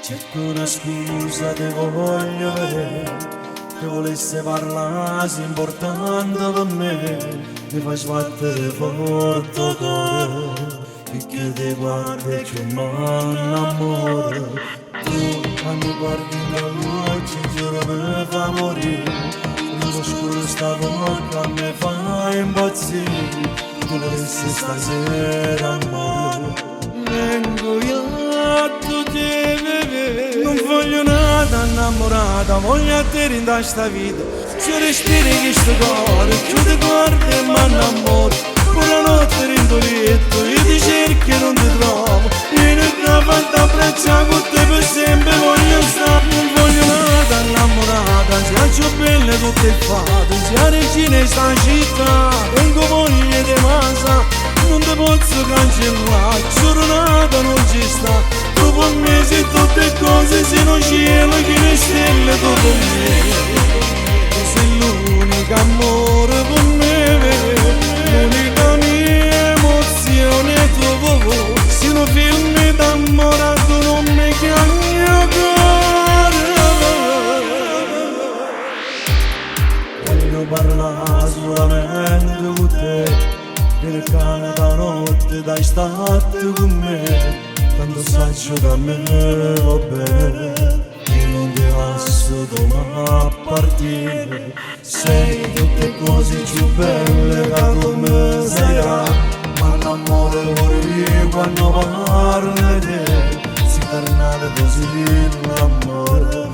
Cerco una scusa, te voglio vedere. Che volesse parlare, sei importante per me. Mi fai sbattere forte il cuore. E che ti guardi e che mi innamoro. Tu quando guardi la luce, giuro mi fa morire. L'oscuro sta bocca mi fa impazzire. Tu volessi stasera amore. Vengo io a te bere. Non voglio nada innamorata, voglio a te in questa vita. Se respiri che sto cuore, chiudi guardi e mi innamoro. Buonanotte rindo letto, io ti cerco e non ti trovo. Vieni da fatta abbraccia con te per sempre, voglio stare. Non voglio nada innamorata, sia più belle tutte fatte. Sia regina in sta città, vengo voglia di masa. Non ti posso cancellare, sono nata non ci sta. Dopo un mese tutte cose, se non cielo che le stelle dopo me. Tu sei l'unico amore per me, l'unica mia emozione è tuo voce. Se un film d'ammorato non mi chiami ancora. Voglio parlare solamente con te. Vieni cane da notte, dai state con me. Tanto saggio da me va bene. Io non ti lascio domani a partire. Sei tutte cose più belle da come sarà. Ma l'amore vorrei quando parli di te. Si carnale così l'amore.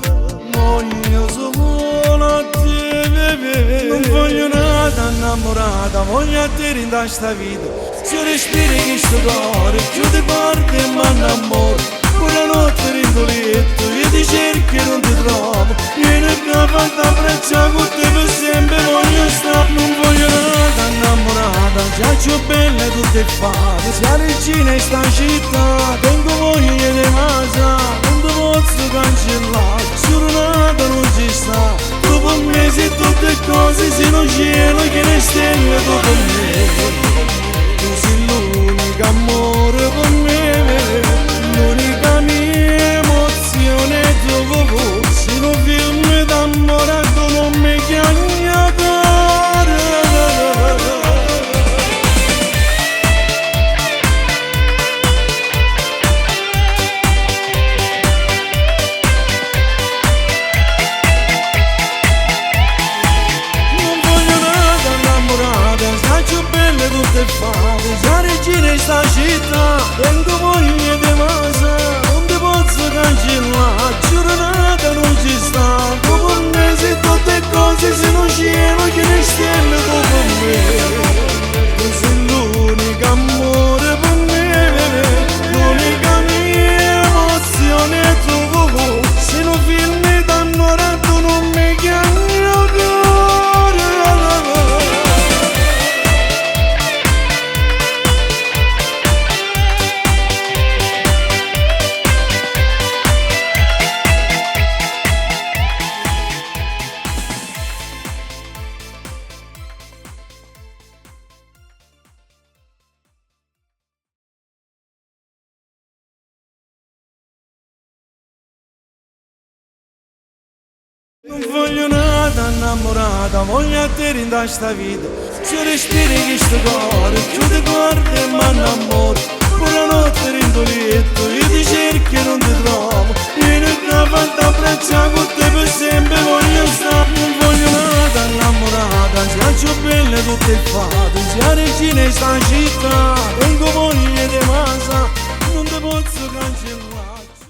Voglio solo a te, bebè. Non voglio nada innamorata, voglio a te in questa vita. Se respiri che sto cuore, chiudi guardi e mi innamoro. Buonanotte rindo letto, io ti cerco e non ti trovo. Vieni da fatta abbraccia con te per sempre, voglio stare. Non voglio nada innamorata, già più belle tutte fatte. Sia regina in sta città, tengo voglia di casa. Non ti posso cancellare, sono nata non ci sta. Dopo un mese tutte cose, se non cielo che le stelle dopo me. Tu sei l'unico amore per me, l'unica mia emozione è tuo voce. Se un film d'ammorato non mi chiami ancora. Non voglio nada innamorata, sai più belle tutte fatte. Sia regina in sta città, vengo voglia di masa. Non ti posso cancellare, giornata non ci sta. Dopo un mese tutte cose, se non cielo che le stelle dopo me. Tu sei l'unico amore per me, l'unica mia emozione è tuo voce. Se non film d'ammorato non mi chiami ancora. Non voglio nada innamorata, voglio a te in questa vita. Se respiri che sto cuore, chiudi guardi e mi innamoro. Buonanotte rindo letto, io ti cerco e non ti trovo. Vieni da fatta abbraccia con te per sempre, voglio stare. Non voglio nada innamorata, sia più belle tutte fatte. Sia regina in sta città,